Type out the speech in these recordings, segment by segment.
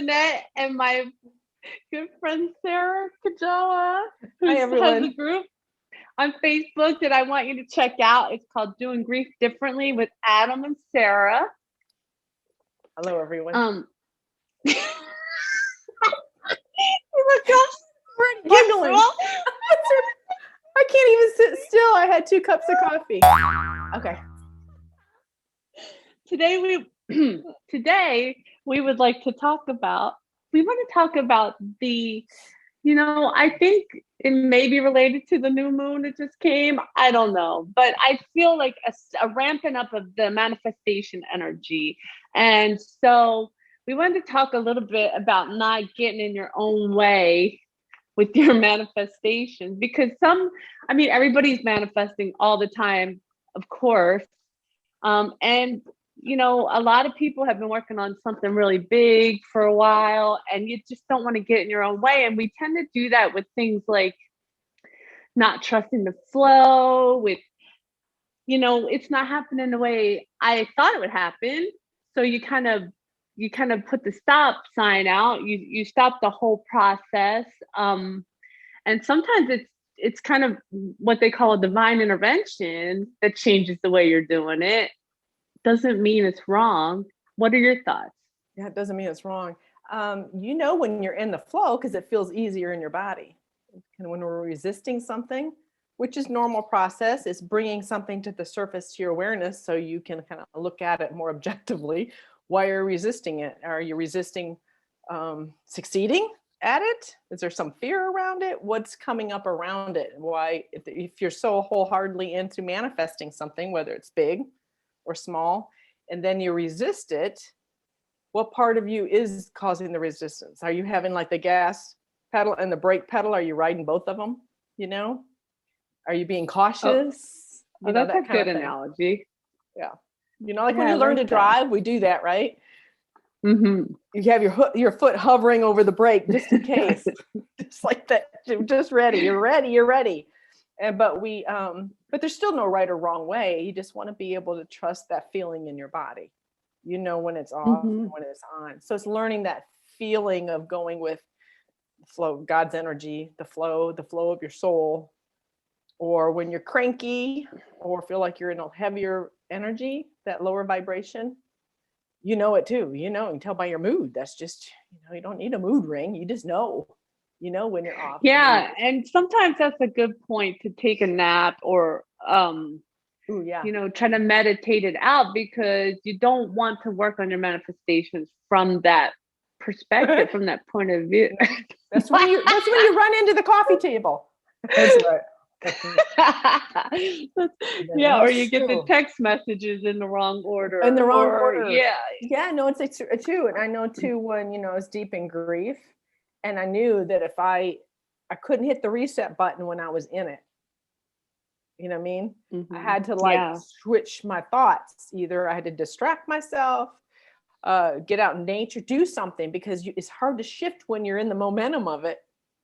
Jeanette and my good friend Sara Kujawa, who Hi, has everyone. a group on Facebook that I want you to check out. It's called Doing Grief Differently with Adam and Sarah. Hello, everyone. You look up, We're giggling. I can't even sit still. I had 2 cups of coffee. Okay. Today we would like to talk about. We want to talk about the. I think it may be related to the new moon that just came. I don't know, but I feel like a ramping up of the manifestation energy, and so we wanted to talk a little bit about not getting in your own way with your manifestations, because everybody's manifesting all the time, of course. And a lot of people have been working on something really big for a while, and you just don't want to get in your own way. And we tend to do that with things like not trusting the flow, with, it's not happening the way I thought it would happen. So you kind of put the stop sign out. You stop the whole process. And sometimes it's kind of what they call a divine intervention that changes the way you're doing it. Doesn't mean it's wrong. What are your thoughts? Yeah, it doesn't mean it's wrong. When you're in the flow, because it feels easier in your body. And when we're resisting something, which is normal process, is bringing something to the surface to your awareness so you can kind of look at it more objectively. Why are you resisting it? Are you resisting succeeding at it? Is there some fear around it? What's coming up around it? Why, if you're so wholeheartedly into manifesting something, whether it's big or small, and then you resist it, what part of you is causing the resistance? Are you having like the gas pedal and the brake pedal? Are you riding both of them? Are you being cautious? That's a good analogy. Yeah. When you learn to drive, we do that, right? Mm-hmm. You have your foot hovering over the brake just in case. Just like that, just ready. You're ready. But there's still no right or wrong way. You just want to be able to trust that feeling in your body. When it's off and when it's on. So it's learning that feeling of going with the flow, God's energy, the flow of your soul. Or when you're cranky or feel like you're in a heavier energy, that lower vibration, it too. You can tell by your mood. That's just, you don't need a mood ring. You just know when you're off. Yeah. And sometimes that's a good point to take a nap or, try to meditate it out, because you don't want to work on your manifestations from that perspective, from that point of view. That's when you run into the coffee table. That's right. Yeah, or you get the text messages in the wrong order. Yeah, no, it's true. And I know too, when I was deep in grief, and I knew that if I couldn't hit the reset button when I was in it. You know what I mean? Mm-hmm. I had to switch my thoughts. Either I had to distract myself, get out in nature, do something, because it's hard to shift when you're in the momentum of it.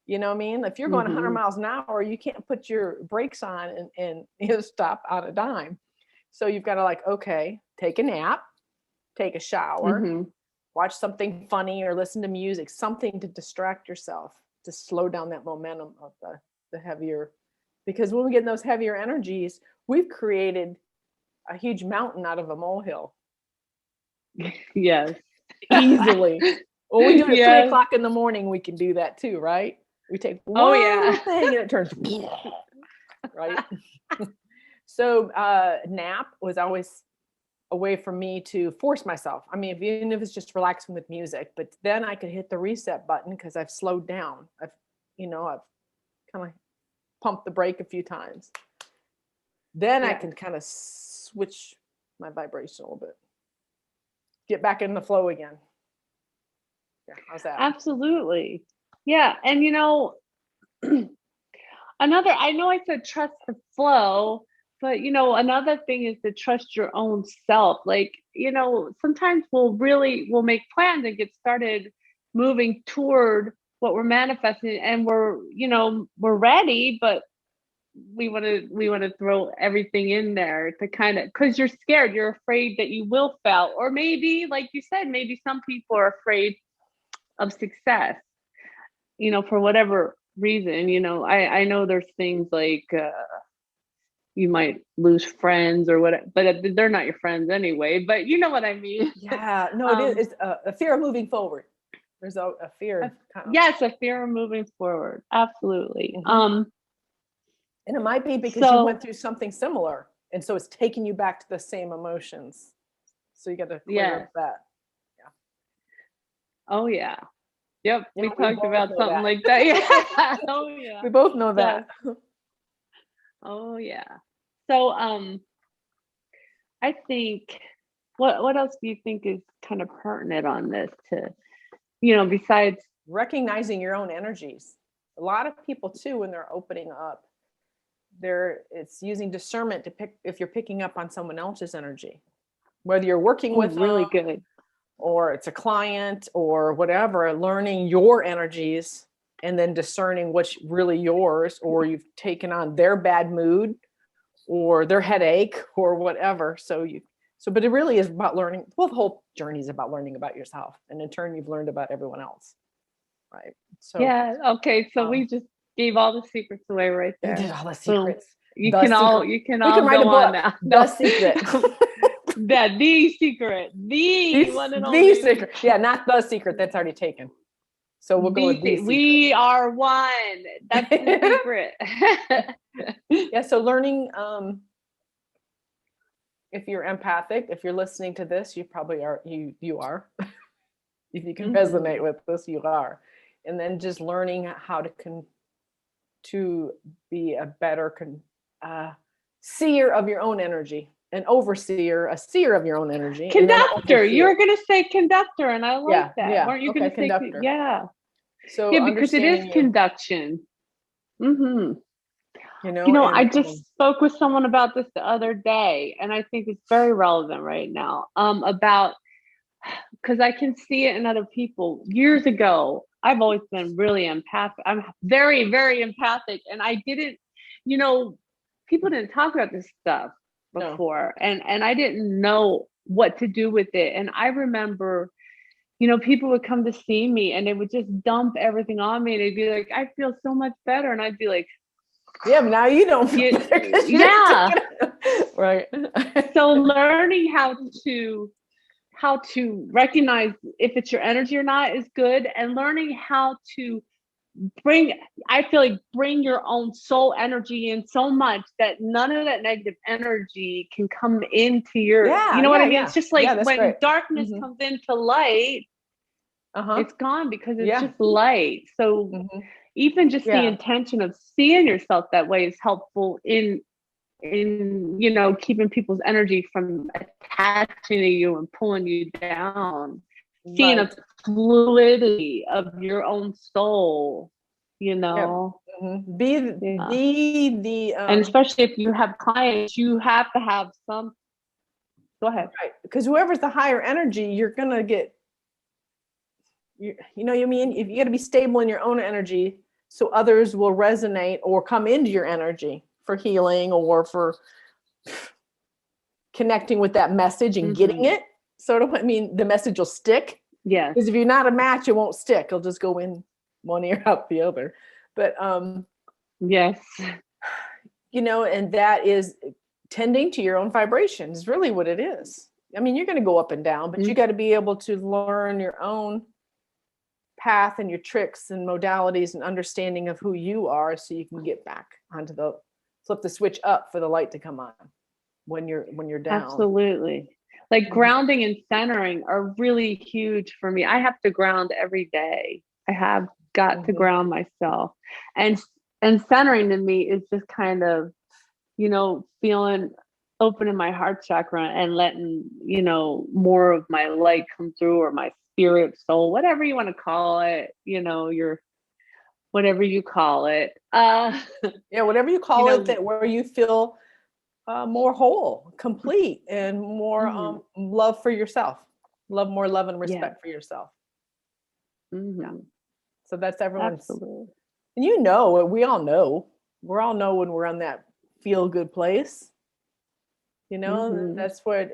You know what I mean? If you're going 100 miles an hour, you can't put your brakes on and stop on a dime. So you've got to okay, take a nap, take a shower, watch something funny or listen to music, something to distract yourself, to slow down that momentum of the heavier. Because when we get in those heavier energies, we've created a huge mountain out of a molehill. Yes. Easily. Well, we do it at 3:00 in the morning. We can do that too, right? We take one thing and it turns right. So nap was always a way for me to force myself. Even if it's just relaxing with music, but then I could hit the reset button because I've slowed down. I've kind of pumped the brake a few times. Then I can kind of switch my vibration a little bit. Get back in the flow again. Yeah, how's that? Absolutely. Yeah. And I know I said trust the flow, but another thing is to trust your own self. Sometimes we'll make plans and get started moving toward what we're manifesting, and we're ready, but we want to throw everything in there to kind of, because you're scared, you're afraid that you will fail. Or maybe, like you said, maybe some people are afraid of success, for whatever reason. I know there's things like you might lose friends or what, but they're not your friends anyway, but you know what I mean. Yeah, no, it is. It's a fear of moving forward. There's a fear of yes, a fear of moving forward. Absolutely. And it might be because you went through something similar, and so it's taking you back to the same emotions. So you got to clear up that. Yeah. Oh yeah. Yep. Yeah, we talked about something like that. Yeah. Oh yeah. We both know that. Yeah. Oh yeah. So I think what else do you think is kind of pertinent on this to, besides recognizing your own energies? A lot of people too, when they're opening up, it's using discernment to pick if you're picking up on someone else's energy, whether you're working with really good, or it's a client or whatever, learning your energies and then discerning what's really yours, or you've taken on their bad mood or their headache or whatever. But it really is about learning. Well, the whole journey is about learning about yourself, and in turn you've learned about everyone else, right? So yeah, okay, so we just gave all the secrets away right there. You did all the secrets. You can all we can write a book now. The secret. The secret. The one and only. The secret. Yeah, not the secret. That's already taken. So we'll go with the secret. We are one. That's the secret. Yeah. So learning, if you're empathic, if you're listening to this, you probably are. You are. If you can resonate with this, you are. And then just learning how to be a better seer of your own energy, an overseer, a seer of your own energy. Conductor. You were going to say conductor, and I like that. Yeah. Weren't you going to say conductor? Yeah. So yeah, because it is conduction. I just spoke with someone about this the other day, and I think it's very relevant right now. Because I can see it in other people. Years ago, I've always been really empathic. I'm very, very empathic, and I didn't, people didn't talk about this stuff before, and I didn't know what to do with it. And I remember, people would come to see me, and they would just dump everything on me, and they'd be like, "I feel so much better," and I'd be like, "Yeah, but now you don't." Yeah, right. So learning how to recognize if it's your energy or not is good, and learning how to bring your own soul energy in so much that none of that negative energy can come into your, what I mean? Yeah. It's just like when darkness comes into light, it's gone because it's just light. So even just the intention of seeing yourself that way is helpful in keeping people's energy from attaching to you and pulling you down. Seeing a fluidity of your own soul, and especially if you have clients, you have to have some. Go ahead. Right, because whoever's the higher energy, you're gonna get. If you got to be stable in your own energy, so others will resonate or come into your energy for healing or for connecting with that message and getting it. The message will stick. Yeah. Because if you're not a match, it won't stick. It'll just go in one ear out the other. But yes. And that is tending to your own vibration is really what it is. I mean, you're going to go up and down, but you got to be able to learn your own path and your tricks and modalities and understanding of who you are, so you can get back onto flip the switch up for the light to come on when you're down. Absolutely. Like grounding and centering are really huge for me. I have to ground every day. I have got to ground myself, and centering to me is just kind of, feeling open in my heart chakra and letting, more of my light come through, or my spirit, soul, whatever you want to call it, your whatever you call it. Whatever you call it, that where you feel more whole, complete, and more love for yourself. More love and respect for yourself. Yeah. So that's everyone's. Absolutely. And we all know. We all know when we're on that feel good place. That's where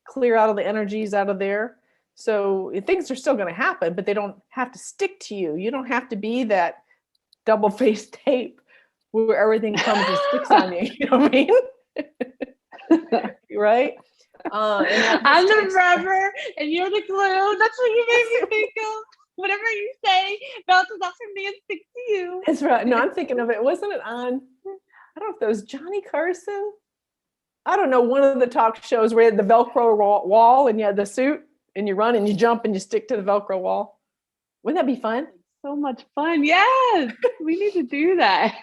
clear out of the energies out of there. So things are still going to happen, but they don't have to stick to you. You don't have to be that double-faced tape where everything comes and sticks on you. You know what I mean? Right? I'm the rubber and you're the glue. That's what you made me think of. Whatever you say bounces off of me and sticks to you. That's right. No, I'm thinking of it. Wasn't it on, I don't know if that was Johnny Carson? I don't know, one of the talk shows where you had the Velcro wall and you had the suit and you run and you jump and you stick to the Velcro wall. Wouldn't that be fun? So much fun. Yes, we need to do that.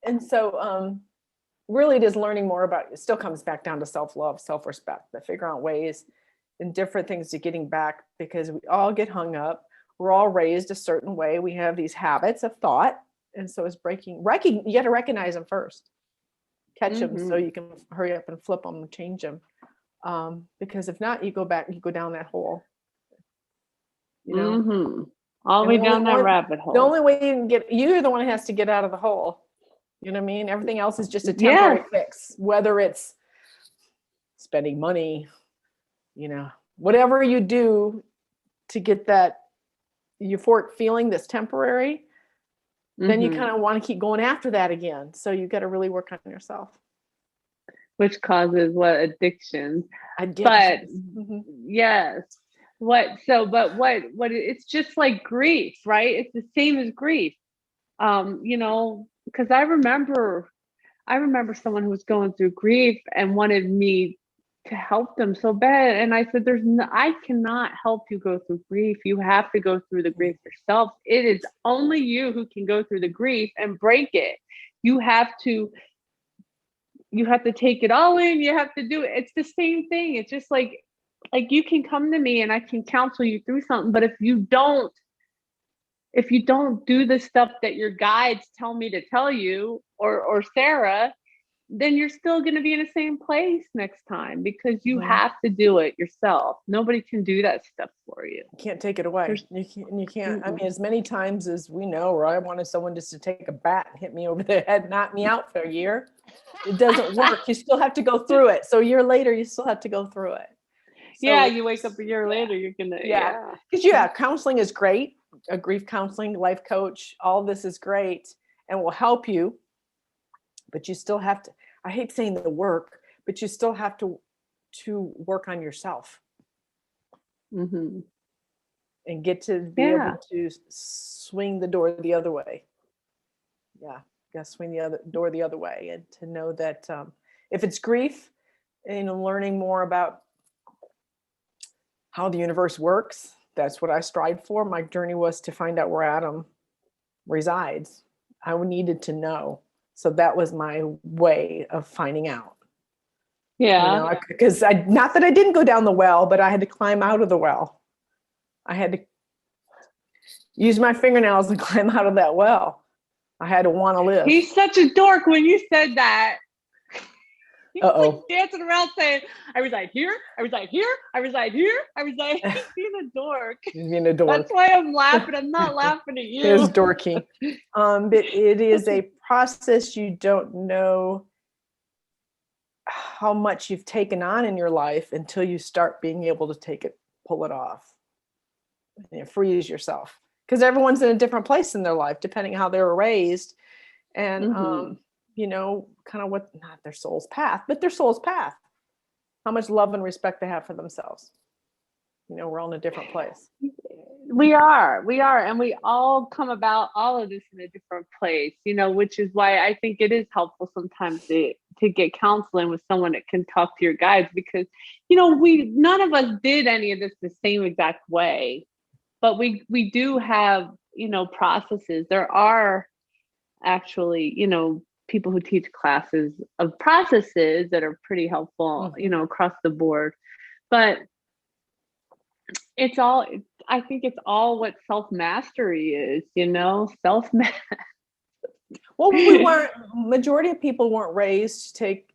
And so really it is learning more about, it still comes back down to self-love, self-respect, but figure out ways and different things to getting back, because we all get hung up. We're all raised a certain way. We have these habits of thought. And so it's you got to recognize them first, catch them so you can hurry up and flip them and change them. Because if not, you go down that hole. You know, all the way down that rabbit hole. The only way you can you're the one who has to get out of the hole. You know what I mean? Everything else is just a temporary fix, whether it's spending money, you know, whatever you do to get that euphoric feeling that's temporary, then you kind of want to keep going after that again. So you got to really work on yourself. Which causes what? Addictions. But yes. It's just like grief, right? It's the same as grief. You know, because I remember someone who was going through grief and wanted me to help them so bad. And I said, I cannot help you go through grief. You have to go through the grief yourself. It is only you who can go through the grief and break it. You have to take it all in. You have to do it. It's the same thing. It's just like you can come to me and I can counsel you through something. But if you don't do the stuff that your guides tell me to tell you, or Sarah, then you're still going to be in the same place next time, because you have to do it yourself. Nobody can do that stuff for you. You can't take it away. You can't. I mean, as many times as we know, where I wanted someone just to take a bat and hit me over the head, knock me out for a year. It doesn't work. You still have to go through it. So a year later, you still have to go through it. So you wake up a year later, you're going to, because counseling is great. A grief counseling, life coach, all this is great and will help you. But you still have to, I hate saying the work, but you still have to work on yourself. And get to be able to swing the door the other way. Yeah, you got to swing the door the other way, and to know that if it's grief, learning more about how the universe works, that's what I strived for. My journey was to find out where Adam resides. I needed to know. So that was my way of finding out. Yeah. Because not that I didn't go down the well, but I had to climb out of the well. I had to use my fingernails and climb out of that well. I had to want to live. He's such a dork when you said that. He's like dancing around saying, I reside here, I reside here, I reside here, I reside. He's being a dork. He's being a dork. That's why I'm laughing. I'm not laughing at you. It is dorky. But it is a process. You don't know how much you've taken on in your life until you start being able to pull it off. And freeze yourself. Because everyone's in a different place in their life, depending how they were raised. And kind of not their soul's path, but their soul's path. How much love and respect they have for themselves. We're all in a different place. We are. And we all come about all of this in a different place, which is why I think it is helpful sometimes to get counseling with someone that can talk to your guides, because, none of us did any of this the same exact way, but we do have, processes. There are actually, people who teach classes of processes that are pretty helpful, across the board. But I think it's all what self-mastery is, self-mastery. Well, majority of people weren't raised to take,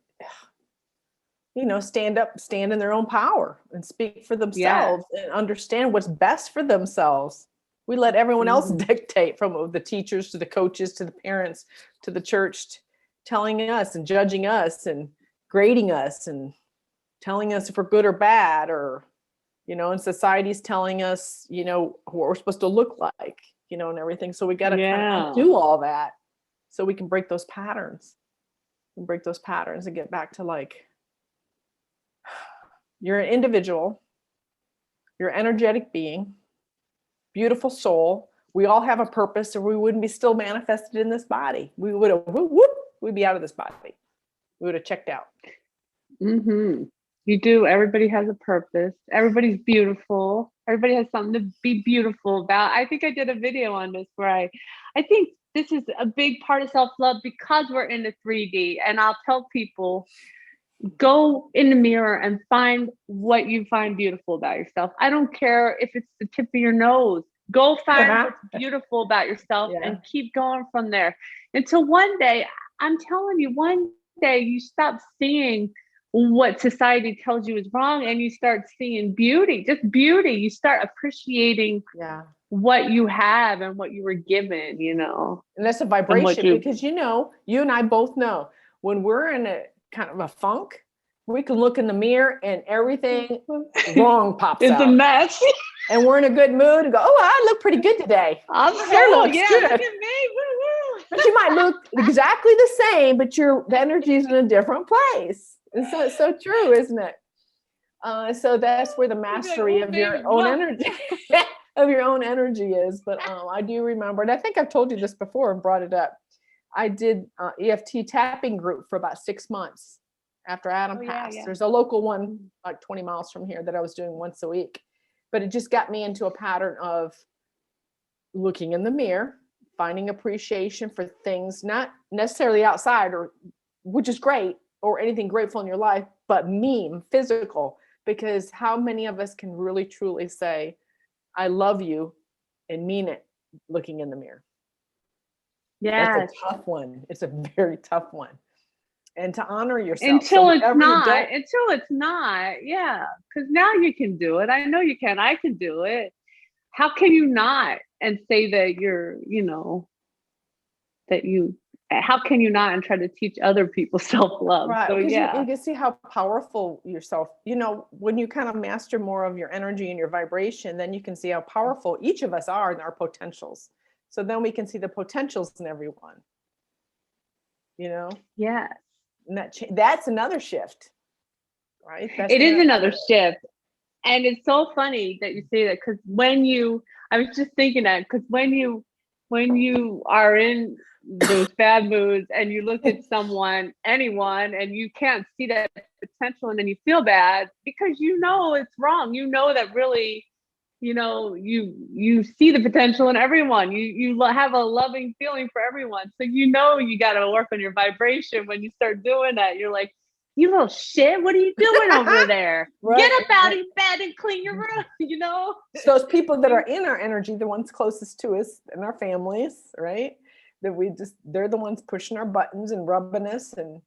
stand in their own power and speak for themselves and understand what's best for themselves. We let everyone else dictate, from the teachers to the coaches to the parents to the church, telling us and judging us and grading us and telling us if we're good or bad, or, and society's telling us, what we're supposed to look like, and everything. So we got to kind of undo all that so we can break those patterns and get back to like, you're an individual, you're an energetic being, beautiful soul. We all have a purpose, or we wouldn't be still manifested in this body. We would have, we'd be out of this body. We would have checked out. Mm-hmm. You do. Everybody has a purpose. Everybody's beautiful. Everybody has something to be beautiful about. I think I did a video on this where I think this is a big part of self-love because we're in the 3D. And I'll tell people, go in the mirror and find what you find beautiful about yourself. I don't care if it's the tip of your nose. Go find what's beautiful about yourself and keep going from there until one day, I'm telling you, one day you stop seeing what society tells you is wrong and you start seeing beauty, just beauty. You start appreciating what you have and what you were given, And that's a vibration because, you and I both know when we're in a kind of a funk, we can look in the mirror and everything wrong pops out. It's a mess. And we're in a good mood and go, oh, I look pretty good today. My hair looks good. Look at me. Woo-woo. But you might look exactly the same, but the energy is in a different place. And so it's so true, isn't it? So that's where the mastery of your own energy is. But I do remember, and I think I've told you this before and brought it up. I did EFT tapping group for about 6 months after Adam passed. Yeah. There's a local one like 20 miles from here that I was doing once a week. But it just got me into a pattern of looking in the mirror, finding appreciation for things, not necessarily outside, which is great, or anything grateful in your life, but physical. Because how many of us can really truly say, I love you, and mean it looking in the mirror? Yeah, that's a tough one. It's a very tough one. And to honor yourself until it's not. Yeah, because now you can do it. I know you can. I can do it. How can you not and say that how can you not and try to teach other people self-love? Right. So you can see how powerful yourself, when you kind of master more of your energy and your vibration, then you can see how powerful each of us are and our potentials. So then we can see the potentials in everyone, Yeah. And that's another shift, right? It is another shift. And it's so funny that you say that, because I was just thinking that, because when you are in those bad moods and you look at anyone, and you can't see that potential, and then you feel bad because it's wrong. That really, you see the potential in everyone. You have a loving feeling for everyone. So you got to work on your vibration. When you start doing that, you're like, you little shit, what are you doing over there? Right. Get up out of bed and clean your room, So those people that are in our energy, the ones closest to us and our families, right? They're the ones pushing our buttons and rubbing us, and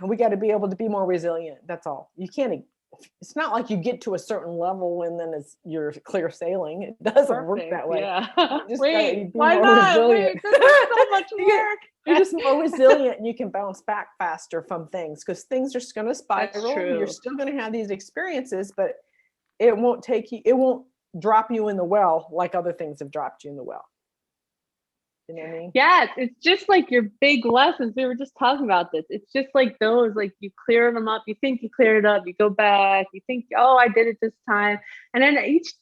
we got to be able to be more resilient. That's all. It's not like you get to a certain level and then you're clear sailing. It doesn't work that way. Yeah. Why not? There's so much work. You're just more resilient, and you can bounce back faster from things, because things are just going to spiral. You're still going to have these experiences, but it won't drop you in the well like other things have dropped you in the well. You know what I mean? Yes, it's just like your big lessons. We were just talking about this. It's just like those, like you clear them up. You think you cleared it up. You go back. You think, oh, I did it this time. And then each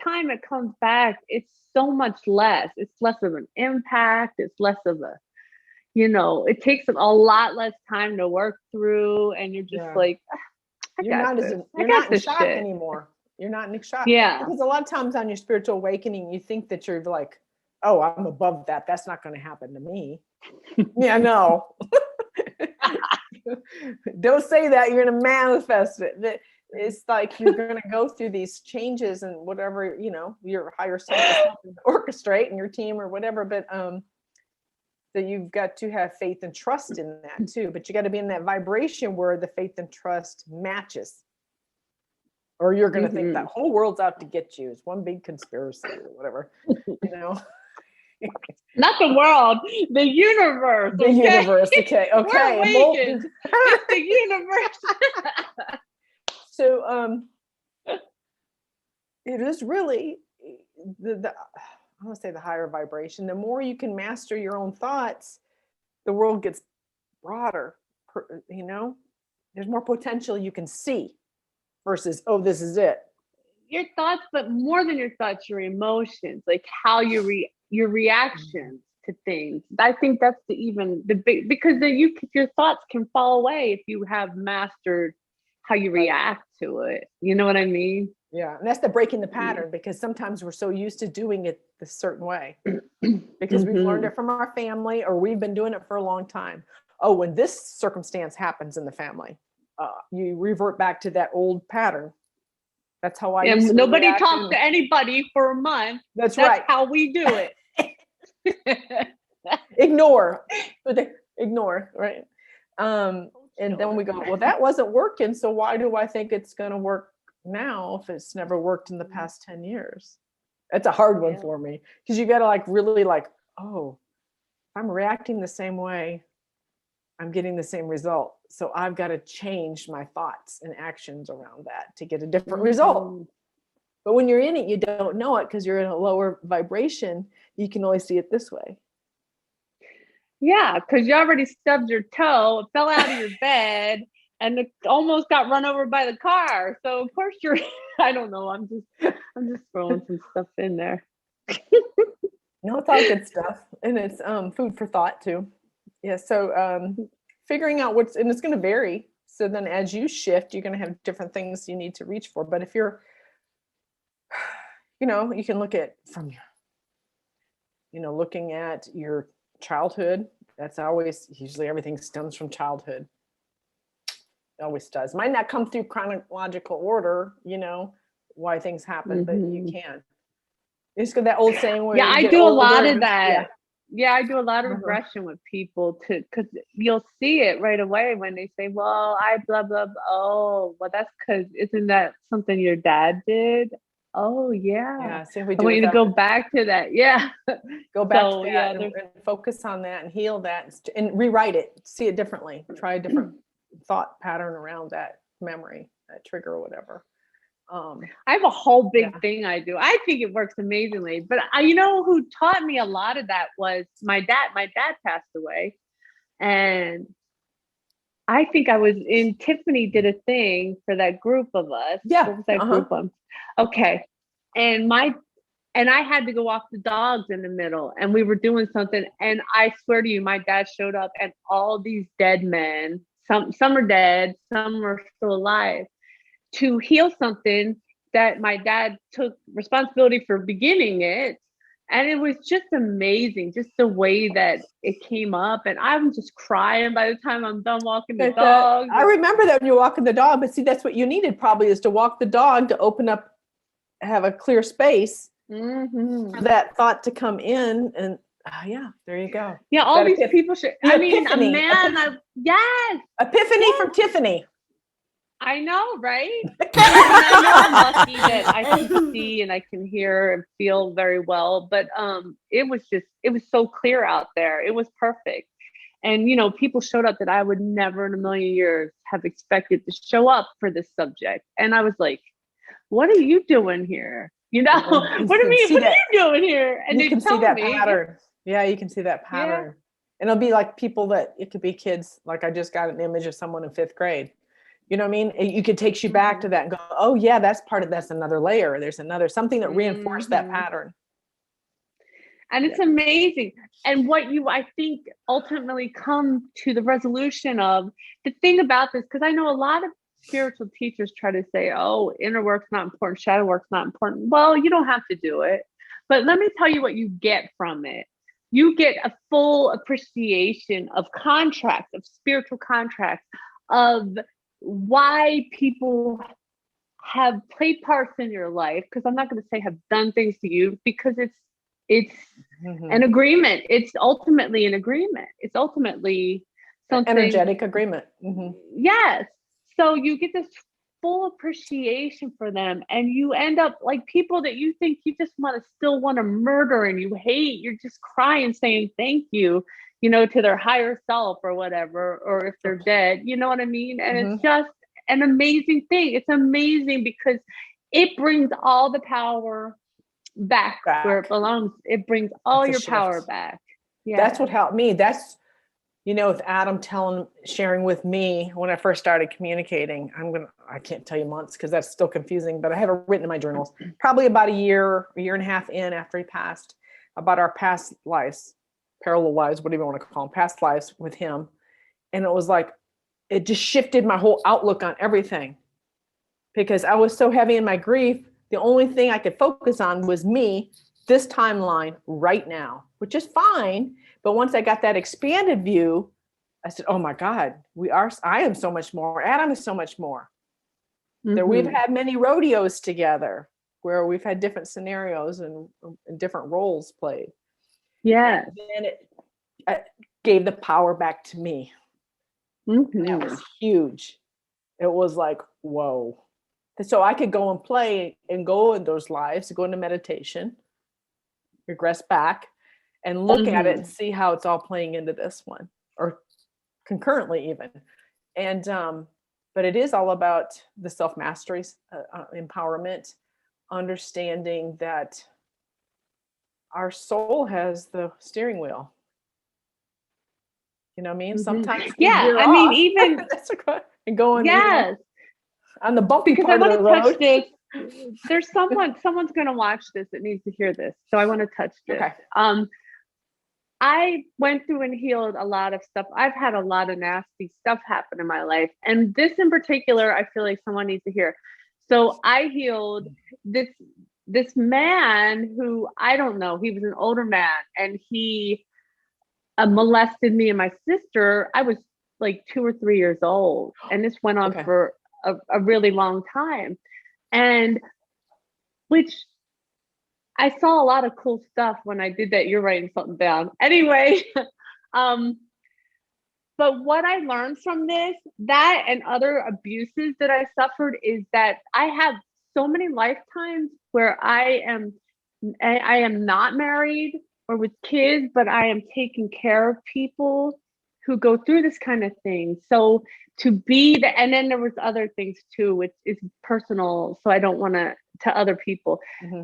time it comes back, it's so much less. It's less of an impact. It's less of a, it takes a lot less time to work through. And you're just like, you're not in shock anymore. You're not in shock. Yeah. Because a lot of times on your spiritual awakening, you think that you're like, oh, I'm above that. That's not going to happen to me. Yeah, no. Don't say that. You're going to manifest it. It's like you're going to go through these changes and whatever, your higher self is helping to orchestrate, and your team or whatever. But that you've got to have faith and trust in that too. But you got to be in that vibration where the faith and trust matches. Or you're going to think that whole world's out to get you. It's one big conspiracy or whatever, Not the world, the universe. The universe. Okay. We're awakened. It's the universe. So it is really I want to say the higher vibration. The more you can master your own thoughts, the world gets broader. You know, there's more potential you can see versus, oh, this is it. Your thoughts, but more than your thoughts, your emotions, like how your reactions to things. I think that's the big, because then your thoughts can fall away if you have mastered how you react to it. You know what I mean? Yeah, and that's the breaking the pattern, because sometimes we're so used to doing it this certain way because we've learned it from our family, or we've been doing it for a long time. Oh, when this circumstance happens in the family, you revert back to that old pattern. That's how I used to nobody talked to anybody for a month. That's right. How we do it. Ignore, right? And then we go, well, that wasn't working, so why do I think it's going to work now if it's never worked in the past 10 years? It's a hard one for me, because you got to really oh, I'm reacting the same way, I'm getting the same result. So I've got to change my thoughts and actions around that to get a different result. But when you're in it, you don't know it because you're in a lower vibration. You can only see it this way. Yeah, because you already stubbed your toe, it fell out of your bed, and it almost got run over by the car. So of course you're, I don't know. I'm just throwing some stuff in there. No, it's all good stuff. And it's food for thought too. Yeah. So figuring out and it's going to vary. So then as you shift, you're going to have different things you need to reach for. But if you're, you can look at from, looking at your childhood. That's always, usually everything stems from childhood. It always does. Might not come through chronological order, why things happen, but you can. It's got that old saying where I do a lot of that. Yeah, I do a lot of regression with people because you'll see it right away when they say, well, I blah, blah, blah. Oh, well, that's because isn't that something your dad did? Oh, yeah. Yeah, see, I want you to go back to that. Yeah. Go back to that and focus on that and heal that and rewrite it. See it differently. Try a different thought pattern around that memory, that trigger or whatever. I have a whole big thing I do. I think it works amazingly. But who taught me a lot of that was my dad. My dad passed away. And I think I was in, Tiffany did a thing for that group of us. Yeah. What was that group of? Okay. And I had to go walk the dogs in the middle, and we were doing something. And I swear to you, my dad showed up, and all these dead men, some are dead, some are still alive, to heal something that my dad took responsibility for beginning it. And it was just amazing, just the way that it came up. And I'm just crying by the time I'm done walking the dog. I remember that when you're walking the dog, but see, that's what you needed probably, is to walk the dog to open up, have a clear space for that thought to come in. And there you go. Yeah, all these people should, epiphany. Yes. Epiphany from Tiffany. I know, right? I know I'm lucky that I can see and I can hear and feel very well, but it was so clear out there. It was perfect. And, people showed up that I would never in a million years have expected to show up for this subject. And I was like, what are you doing here? What are you doing here? And you can see that pattern. Yeah, you can see that pattern. And it'll be like people it could be kids. Like I just got an image of someone in 5th grade. You know what I mean? It takes you back to that and go, oh yeah, that's another layer. There's something that reinforced that pattern. And it's amazing. And what I think ultimately come to the resolution of the thing about this, because I know a lot of spiritual teachers try to say, oh, inner work's not important, shadow work's not important. Well, you don't have to do it. But let me tell you what you get from it. You get a full appreciation of contracts, of spiritual contracts, of why people have played parts in your life, because I'm not going to say have done things to you, because it's an agreement. It's ultimately an agreement. It's ultimately something energetic agreement. Yes. So you get this full appreciation for them, and you end up like people that you think you just still want to murder and you hate. You're just crying saying thank you, to their higher self or whatever, or if they're dead, you know what I mean? And it's just an amazing thing. It's amazing because it brings all the power back where it belongs. It brings all your power back. Yeah. That's what helped me. That's, with Adam sharing with me when I first started communicating, I can't tell you months because that's still confusing, but I have it written in my journals, probably about a year and a half in after he passed, about our past lives, parallel lives, whatever you want to call them, past lives with him. And it was like, it just shifted my whole outlook on everything because I was so heavy in my grief. The only thing I could focus on was me, this timeline right now, which is fine. But once I got that expanded view, I said, oh my God, I am so much more. Adam is so much more. Mm-hmm. We've had many rodeos together where we've had different scenarios and different roles played. Yeah. And it gave the power back to me. Mm-hmm. That was huge. It was like, whoa. So I could go and play and go in those lives, go into meditation, regress back and look at it and see how it's all playing into this one or concurrently even. And, but it is all about the self-mastery, empowerment, understanding that our soul has the steering wheel. You know what I mean? Sometimes even that's and going yes on the bumpy because part I want of the to road. touch this. There's someone's going to watch this that needs to hear this, so I want to touch this. Okay. I went through and healed a lot of stuff. I've had a lot of nasty stuff happen in my life, and this in particular, I feel like someone needs to hear. So I healed this man who I don't know. He was an older man, and he molested me and my sister. I was like 2 or 3 years old, and this went on for a really long time. And which I saw a lot of cool stuff when I did that. You're writing something down. Anyway, but what I learned from that and other abuses that I suffered is that I have so many lifetimes where I am not married or with kids, but I am taking care of people who go through this kind of thing. So to be and then there was other things too, which is personal. So I don't want to other people,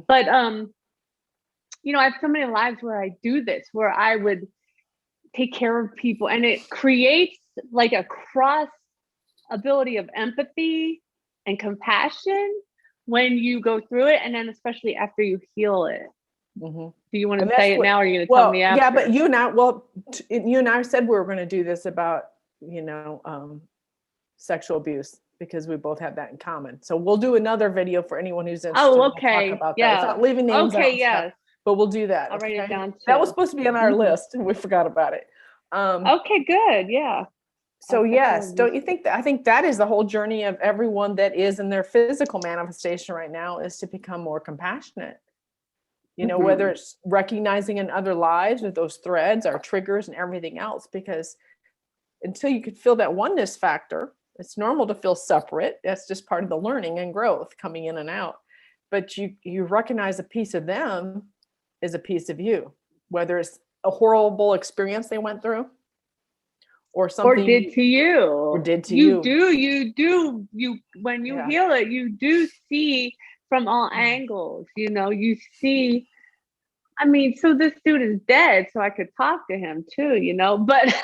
but, I have so many lives where I do this, where I would take care of people, and it creates like a cross ability of empathy and compassion when you go through it. And then especially after you heal it. Do you want to say it now, or are you going to tell me after? Yeah, but you and I said we were going to do this about, sexual abuse because we both have that in common. So we'll do another video for anyone who's interested. Oh, okay. We'll talk about that. Without leaving names out. Yes. But we'll do that. I'll write it down too. That was supposed to be on our list and we forgot about it. Okay, good. Yeah. So yes, don't you think that? I think that is the whole journey of everyone that is in their physical manifestation right now, is to become more compassionate. Whether it's recognizing in other lives with those threads, our triggers and everything else, because until you could feel that oneness factor, it's normal to feel separate. That's just part of the learning and growth coming in and out. But you recognize a piece of them is a piece of you, whether it's a horrible experience they went through or something did to you. You do. When you heal it, you do see from all angles, you see, so this dude is dead, so I could talk to him too, but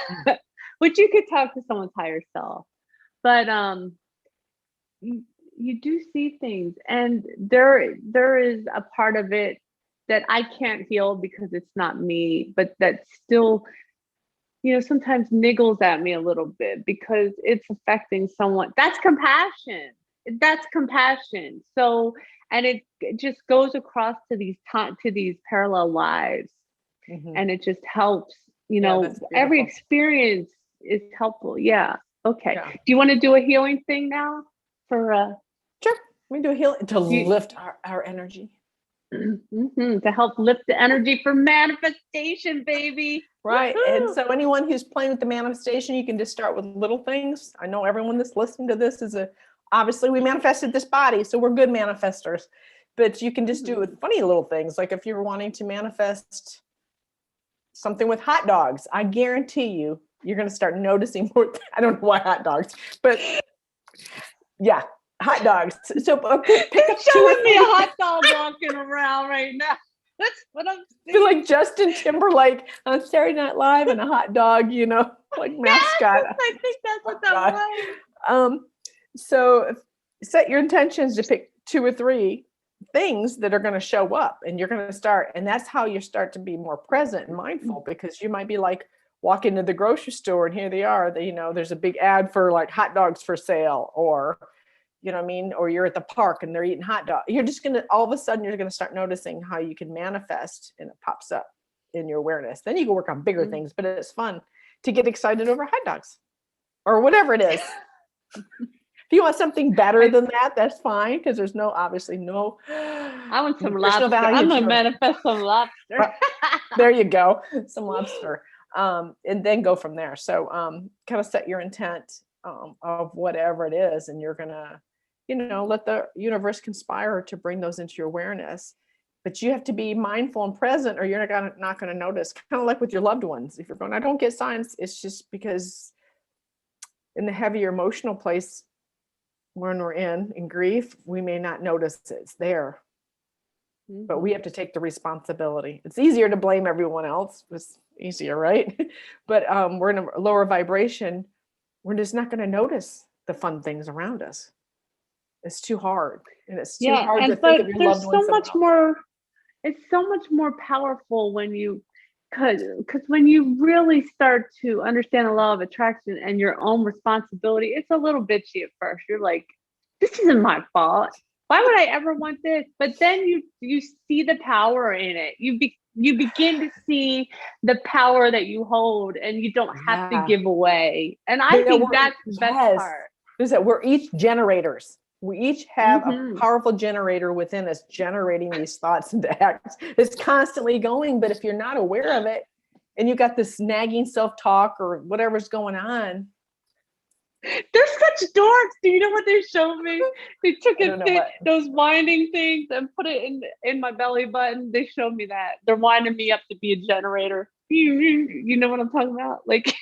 which you could talk to someone's higher self, but you do see things, and there is a part of it that I can't heal because it's not me, but that still, sometimes niggles at me a little bit because it's affecting someone. That's compassion. So, and it just goes across to these parallel lives, and it just helps. Every experience is helpful. Yeah. Okay. Yeah. Do you want to do a healing thing now? Sure. We do a healing to lift our energy. To help lift the energy for manifestation, baby. Right. Woo-hoo. And so anyone who's playing with the manifestation, you can just start with little things. I know everyone that's listening to this obviously we manifested this body, so we're good manifestors, but you can just do it with funny little things. Like if you're wanting to manifest something with hot dogs, I guarantee you're going to start noticing more. I don't know why hot dogs, but yeah, hot dogs. So pick You're up 2 or showing me a 3. hot dog walking around right now. That's what I'm I feel seeing. like Justin Timberlake on Saturday Night Live and a hot dog, like mascot. Yes, I think that's what that God. was. So set your intentions to pick 2 or 3 things that are going to show up, and you're going to start. And that's how you start to be more present and mindful, because you might be like walk into the grocery store and here they are. There's a big ad for like hot dogs for sale, or you know what I mean? Or you're at the park and they're eating hot dog. You're just going to, all of a sudden, you're going to start noticing how you can manifest, and it pops up in your awareness. Then you can work on bigger things, but it's fun to get excited over hot dogs or whatever it is. If you want something better than that, that's fine. Cause there's obviously no, I want some lobster. I'm going to manifest some lobster. There you go. Some lobster. And then go from there. So, kind of set your intent, of whatever it is, and you're going to, let the universe conspire to bring those into your awareness. But you have to be mindful and present, or you're not going to notice. Kind of like with your loved ones. If you're going, I don't get signs, it's just because in the heavier emotional place, when we're in grief, we may not notice it's there. But we have to take the responsibility. It's easier to blame everyone else. It's easier, right? But we're in a lower vibration. We're just not going to notice the fun things around us. It's too hard, and it's too hard to think of your loved ones. So much more. It's so much more powerful when you, because when you really start to understand the law of attraction and your own responsibility, it's a little bitchy at first. You're like, this isn't my fault. Why would I ever want this? But then you see the power in it. You begin to see the power that you hold, and you don't have to give away. And I think that's the best part. Is that we're each generators. We each have a powerful generator within us, generating these thoughts and acts. It's constantly going, but if you're not aware of it, and you got this nagging self-talk or whatever's going on. They're such dorks. Do you know what they showed me? They took those winding things and put it in my belly button. They showed me that. They're winding me up to be a generator. You know what I'm talking about? Like,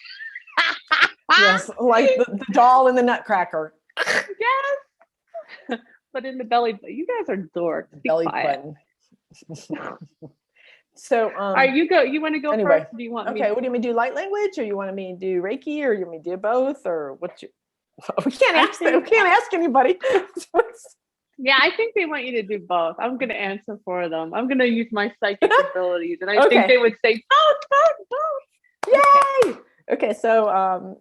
yes, like the doll in the Nutcracker. Yes. But in the belly button. You guys are dorks. Belly button. So you want to go anyway, first? Do you want me? Okay, what do you want me to do? Light language, or you want me to do Reiki, or you want me to do both, or what? We can't ask them. We can't ask anybody. Yeah, I think they want you to do both. I'm going to answer for them. I'm going to use my psychic abilities, and I think they would say both. Yay! Okay, so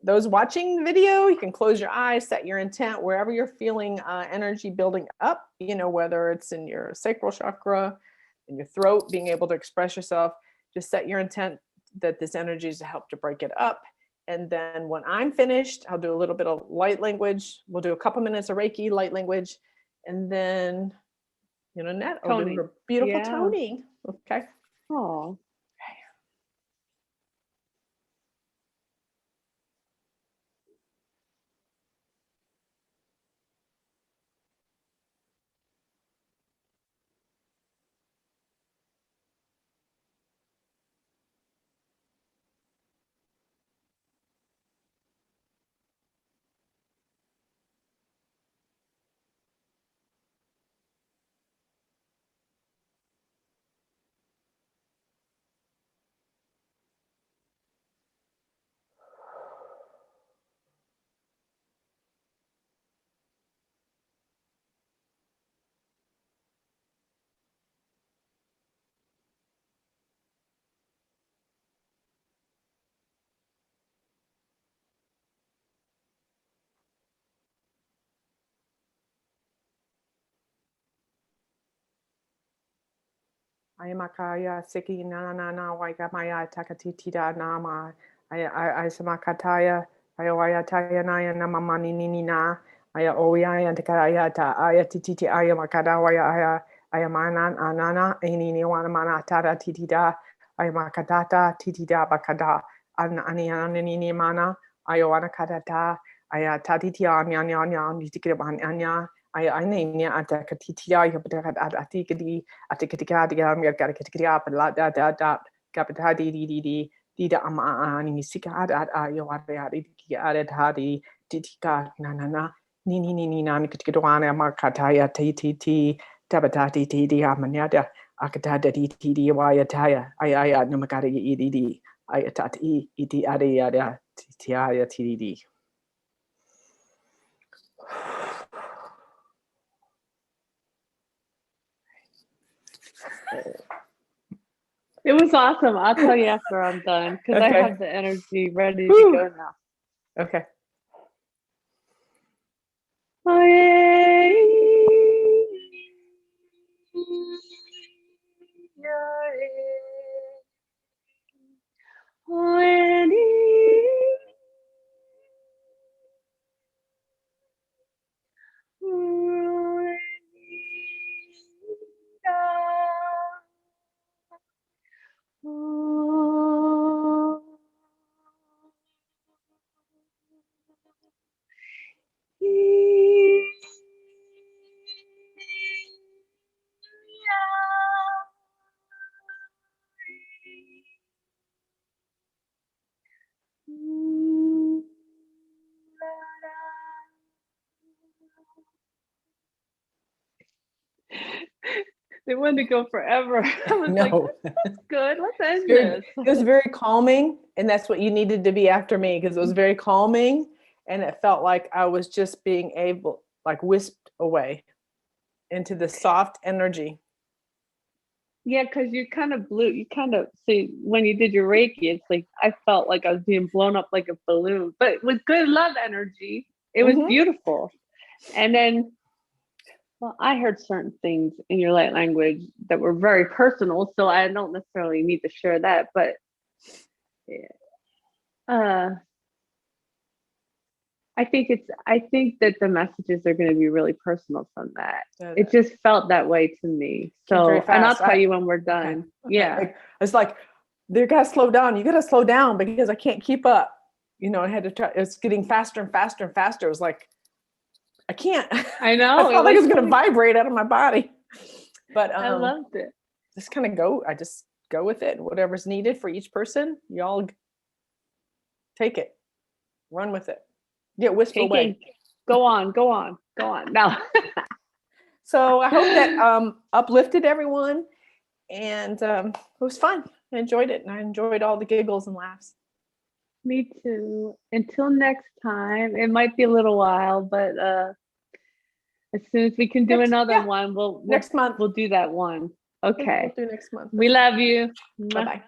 those watching the video, you can close your eyes, set your intent wherever you're feeling energy building up. Whether it's in your sacral chakra, in your throat, being able to express yourself. Just set your intent that this energy is to help to break it up. And then when I'm finished, I'll do a little bit of light language. We'll do a couple minutes of Reiki, light language, and then, Nat, I'll do a beautiful toning. Okay. Oh. Ayamakaya siki na na na waigamaya takatitida nama I samakataya ayawayataya naya namamani nini na aya oya antakayata aya tititi aya makadawaya aya ayamana anana inini wana mana tara titida ayamakadata titida bakada ani mana ayawana kadata aya tatiti anya nitikira anya I name ya atakatitia you atikadi atikatika ya karakatika la da kapita di da ama ni misika yo ada titika na Ni ni ni ni na nikitwana makataya ti tabatati ti amanyada akatata ti wayataya ayaya namakari ed ayatati iti adaya tiaya td. It was awesome. I'll tell you after I'm done because I Okay. have the energy ready to go now. Okay. They wanted to go forever. I was No. like, that's good. Let's end It this. was very calming, and that's what you needed to be after me, because it was very calming, and it felt like I was just being able, like, whisked away into the soft energy. Yeah, because you kind of see when you did your Reiki, it's like I felt like I was being blown up like a balloon, but with good love energy. It was beautiful. And then, well, I heard certain things in your light language that were very personal, so I don't necessarily need to share that, but I think that the messages are going to be really personal from that. It just felt that way to me. So, and I'll tell you when we're done. Okay. Yeah. Like, it's like, you got to slow down. You got to slow down because I can't keep up. You know, I had to try. It's getting faster and faster and faster. It was like, I can't. I know. I felt like it was going to vibrate out of my body. But I loved it. Just kind of I just go with it. Whatever's needed for each person, y'all take it. Run with it. Get whisked away. Go on. Now. So I hope that uplifted everyone, and it was fun. I enjoyed it, and I enjoyed all the giggles and laughs. Me too. Until next time. It might be a little while, but as soon as we can do another one, we'll next month we'll do that one. Okay. We'll do next month. We love you. Bye-bye.